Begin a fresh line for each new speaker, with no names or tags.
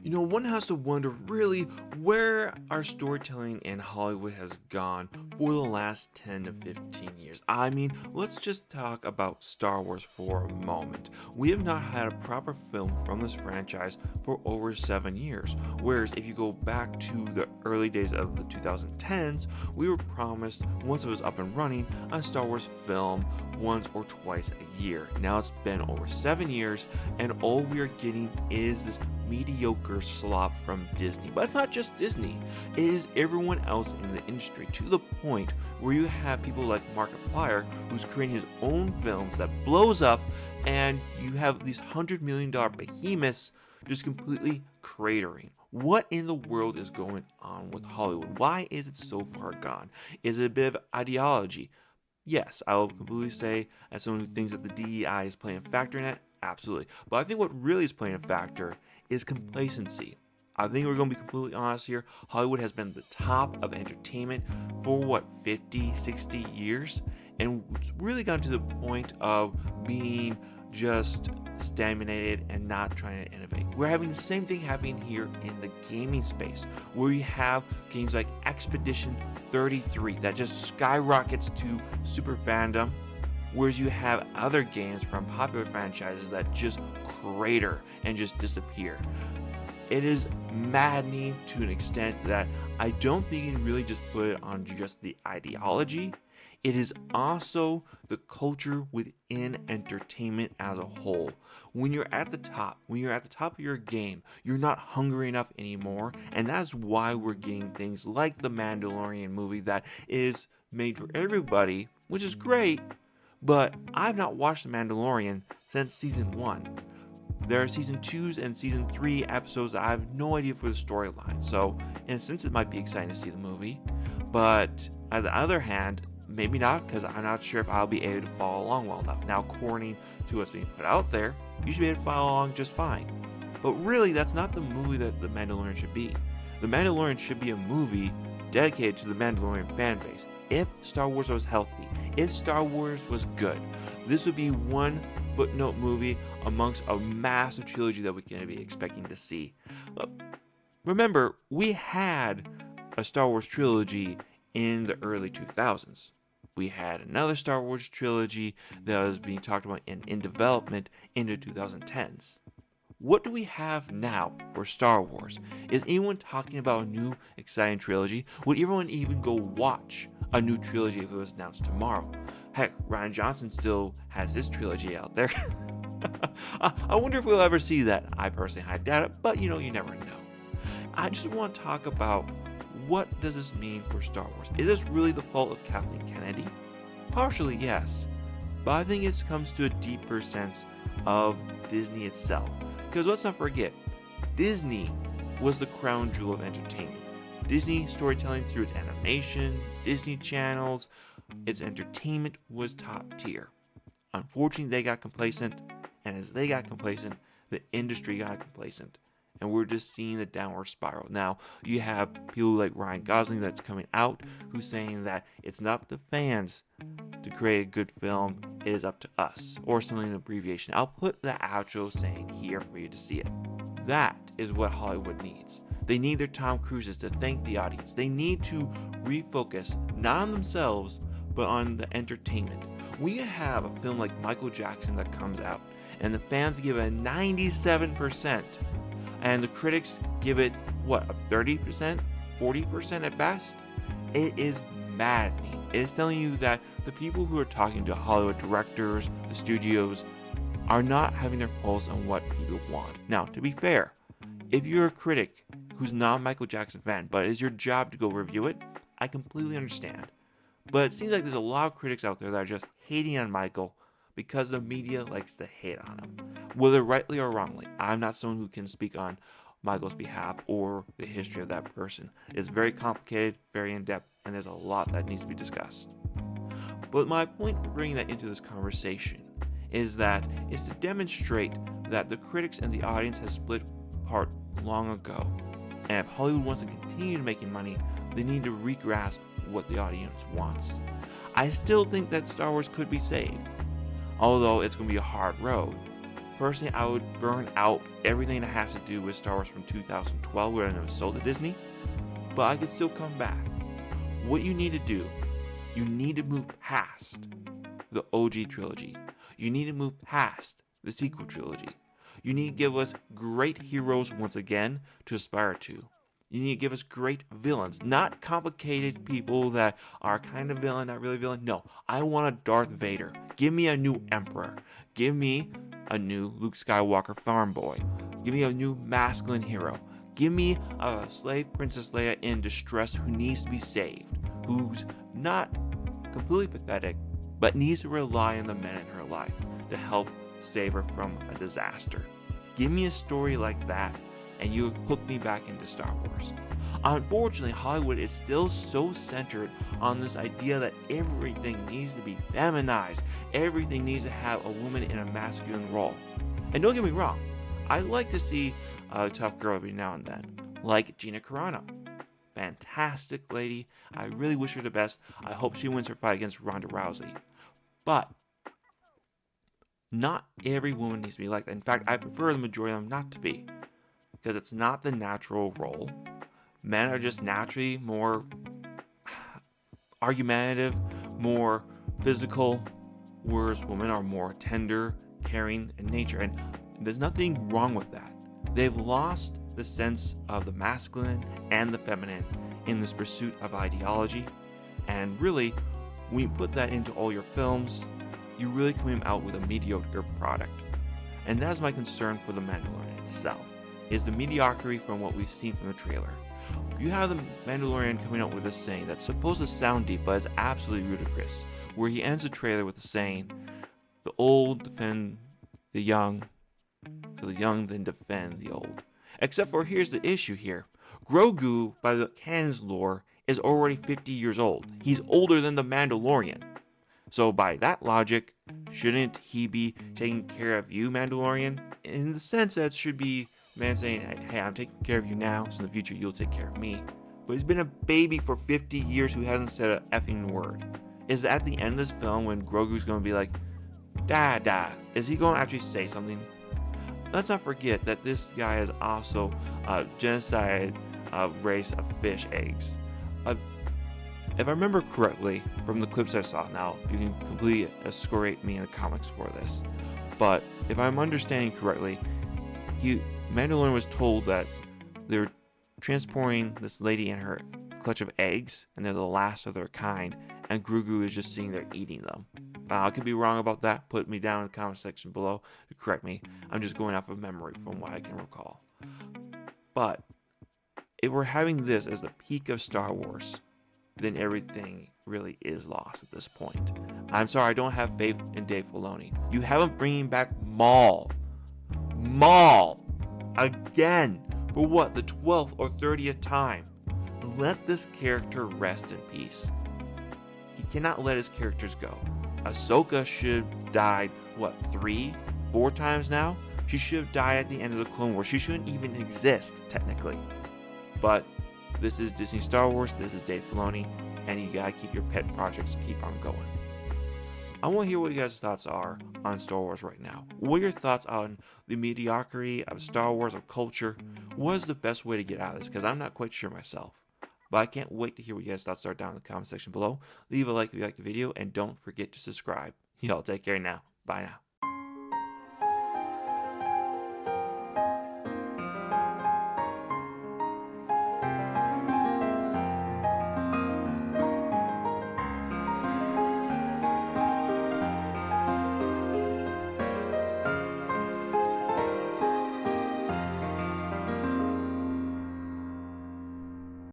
One has to wonder really where our storytelling in Hollywood has gone for the last 10 to 15 years. I mean, let's just talk about Star Wars for a moment. We have not had a proper film from this franchise for over 7 years. Whereas if you go back to the early days of the 2010s, we were promised, once it was up and running, a Star Wars film once or twice a year. Now it's been over 7 years, and all we are getting is this mediocre slop from Disney. But it's not just Disney, it is everyone else in the industry, to the point where you have people like Markiplier, who's creating his own films that blows up, and you have these $100 million behemoths just completely cratering. What in the world is going on with Hollywood? Why is it so far gone? Is it a bit of ideology? Yes, I will completely say, as someone who thinks that the DEI is playing a factor in that, absolutely. But I think what really is playing a factor is complacency. I think we're going to be completely honest here. Hollywood has been the top of entertainment for 50, 60 years? And it's really gotten to the point of being just stagnated and not trying to innovate. We're having the same thing happening here in the gaming space, where you have games like Expedition 33 that just skyrockets to super fandom, whereas you have other games from popular franchises that just crater and just disappear. It is maddening to an extent that I don't think you can really just put it on just the ideology. It is also the culture within entertainment as a whole. When you're at the top of your game, you're not hungry enough anymore, and that's why we're getting things like the Mandalorian movie that is made for everybody, which is great, but I've not watched The Mandalorian since season 1. There are season 2s and season 3 episodes that I have no idea for the storyline, so in a sense it might be exciting to see the movie, but on the other hand, maybe not, because I'm not sure if I'll be able to follow along well enough. Now, according to what's being put out there, you should be able to follow along just fine. But really, that's not the movie that The Mandalorian should be. The Mandalorian should be a movie dedicated to the Mandalorian fan base. If Star Wars was healthy, if Star Wars was good, this would be one footnote movie amongst a massive trilogy that we can be expecting to see. Remember, we had a Star Wars trilogy in the early 2000s. We had another Star Wars trilogy that was being talked about in development in the 2010s. What do we have now for Star Wars? Is anyone talking about a new exciting trilogy? Would everyone even go watch a new trilogy if it was announced tomorrow? Heck, Rian Johnson still has his trilogy out there. I wonder if we'll ever see that. I personally highly doubt it, but you never know. I just want to talk about, what does this mean for Star Wars? Is this really the fault of Kathleen Kennedy? Partially, yes. But I think it comes to a deeper sense of Disney itself. Because let's not forget, Disney was the crown jewel of entertainment. Disney storytelling through its animation, Disney channels, its entertainment was top tier. Unfortunately, they got complacent, and as they got complacent, the industry got complacent. And we're just seeing the downward spiral. Now, you have people like Ryan Gosling that's coming out who's saying that it's not up to fans to create a good film, it is up to us, or something in abbreviation. I'll put the actual saying here for you to see it. That is what Hollywood needs. They need their Tom Cruises to thank the audience. They need to refocus, not on themselves, but on the entertainment. When you have a film like Michael Jackson that comes out, and the fans give it a 97%, and the critics give it, a 30%? 40% at best? It is maddening. It is telling you that the people who are talking to Hollywood directors, the studios, are not having their pulse on what people want. Now, to be fair, if you're a critic who's not a Michael Jackson fan, but it's your job to go review it, I completely understand. But it seems like there's a lot of critics out there that are just hating on Michael because the media likes to hate on him, whether rightly or wrongly. I'm not someone who can speak on Michael's behalf or the history of that person. It's very complicated, very in-depth, and there's a lot that needs to be discussed. But my point for bringing that into this conversation is to demonstrate that the critics and the audience has split apart long ago. And if Hollywood wants to continue making money, they need to re-grasp what the audience wants. I still think that Star Wars could be saved, although it's going to be a hard road. Personally, I would burn out everything that has to do with Star Wars from 2012 when it was sold to Disney, but I could still come back. What you need to do, you need to move past the OG trilogy. You need to move past the sequel trilogy. You need to give us great heroes once again to aspire to. You need to give us great villains, not complicated people that are kind of villain, not really villain. No, I want a Darth Vader. Give me a new Emperor. Give me a new Luke Skywalker farm boy. Give me a new masculine hero. Give me a slave Princess Leia in distress who needs to be saved, who's not completely pathetic, but needs to rely on the men in her life to help save her from a disaster. Give me a story like that, and you hook me back into Star Wars. Unfortunately, Hollywood is still so centered on this idea that everything needs to be feminized. Everything needs to have a woman in a masculine role. And don't get me wrong, I like to see a tough girl every now and then, like Gina Carano. Fantastic lady. I really wish her the best. I hope she wins her fight against Ronda Rousey. But not every woman needs to be like that. In fact, I prefer the majority of them not to be, because it's not the natural role. Men are just naturally more argumentative, more physical, whereas women are more tender, caring in nature. And there's nothing wrong with that. They've lost the sense of the masculine and the feminine in this pursuit of ideology. And really, when you put that into all your films, you really come out with a mediocre product. And that is my concern for The Mandalorian itself, is the mediocrity from what we've seen from the trailer. You have The Mandalorian coming out with a saying that's supposed to sound deep, but is absolutely ludicrous, where he ends the trailer with the saying, "The old defend the young, so the young then defend the old." Except for here's the issue here. Grogu, by the canon's lore, is already 50 years old. He's older than the Mandalorian. So by that logic, shouldn't he be taking care of you, Mandalorian? In the sense that it should be man saying, hey, I'm taking care of you now, so in the future you'll take care of me. But he's been a baby for 50 years who hasn't said an effing word. Is at the end of this film when Grogu's going to be like, Dada, is he going to actually say something? Let's not forget that this guy is also a genocide race of fish eggs. If I remember correctly from the clips I saw, now you can completely excoriate me in the comics for this, but if I'm understanding correctly, Mandalorian was told that they're transporting this lady in her clutch of eggs, and they're the last of their kind, and Grogu is just sitting there eating them. I could be wrong about that. Put me down in the comment section below to correct me. I'm just going off of memory from what I can recall. But if we're having this as the peak of Star Wars, then everything really is lost at this point. I'm sorry, I don't have faith in Dave Filoni. You haven't bringing back Maul again for what, the 12th or 30th time. Let this character rest in peace. He cannot let his characters go. Ahsoka should have died, 3-4 times now? She should have died at the end of the Clone Wars. She shouldn't even exist, technically. But this is Disney Star Wars, this is Dave Filoni, and you gotta keep your pet projects keep on going. I want to hear what you guys' thoughts are on Star Wars right now. What are your thoughts on the mediocrity of Star Wars, of culture? What is the best way to get out of this? Because I'm not quite sure myself. But I can't wait to hear what you guys' thoughts are down in the comment section below. Leave a like if you liked the video, and don't forget to subscribe. Y'all take care now. Bye now.